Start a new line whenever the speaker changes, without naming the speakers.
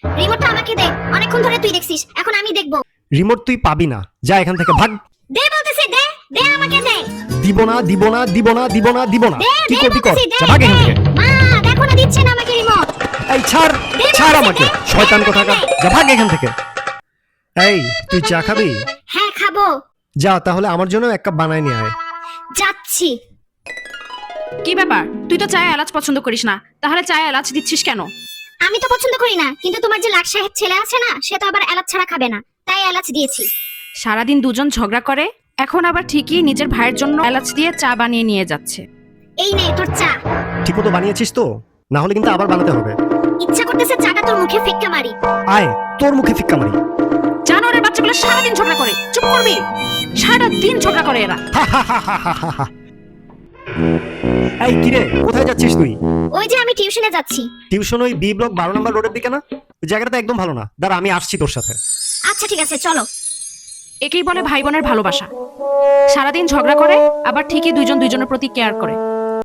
রিমোটটা আমাকে দে, অনেকক্ষণ ধরে তুই দেখছিস, এখন আমি দেখবো।
রিমোট তুই পাবি না, যা এখান থেকে ভাগ।
দে বলতেছি, দে দে আমাকে দে।
দিব না দিব না দিব না দিব না দিব না,
দে
কি
দে
করবি কর,
বলতেছি, দে
যা ভাগ এখান
দে।
থেকে।
মা দেখো না, দিচ্ছে না আমাকে রিমোট।
এই ছাড়,
দে
ছাড়
বলতেছি,
আমাকে,
দে,
শয়তান
দে,
কোথাকার,
দে।
যা ভাগ এখান থেকে। এই তুই চা খাবি?
হ্যাঁ খাবো।
যা তাহলে আমার জন্য এক কাপ বানায় নিয়ে আয়।
যাচ্ছি।
কি ব্যাপার, তুই তো চায়ে এলাচ পছন্দ করিস না, তাহলে চায়ে এলাচ দিচ্ছিস কেন?
আমি তো পছন্দ করি না, কিন্তু তোমার যে লাট সাহেব ছেলে আছে না, সে তো আবার এলাচ ছাড়া খাবে না, তাই এলাচ দিয়েছি।
সারাদিন দুজন ঝগড়া করে, এখন আবার ঠিকই নিজের ভাইয়ের জন্য এলাচ দিয়ে চা বানিয়ে নিয়ে যাচ্ছে।
এই নে তোর চা।
ঠিক মতো বানিয়েছিস তো? না হলে কিন্তু আবার বানাতে হবে।
ইচ্ছা করতেছে চাটা তোর মুখে ফিক্কা মারি।
আয় তোর মুখে ফিক্কা মারি।
জানোয়ারের বাচ্চাগুলো সারাদিন ঝগড়া করে, চুপ করবি? সারা দিন ঝগড়া করে এরা।
এই কিরে, কোথায় যাচ্ছিস তুই?
ওই যে আমি টিউশনে যাচ্ছি।
টিউশন ওই বি ব্লক 12 নম্বর রোডের দিকে না? ওই জায়গাটা একদম ভালো না, দাঁড়া আমি আসছি তোর সাথে।
আচ্ছা ঠিক আছে, চলো।
একেই বলে ভাই বোনের ভালোবাসা। সারাদিন ঝগড়া করে, আবার ঠিকই দুইজন দুইজনের প্রতি কেয়ার করে।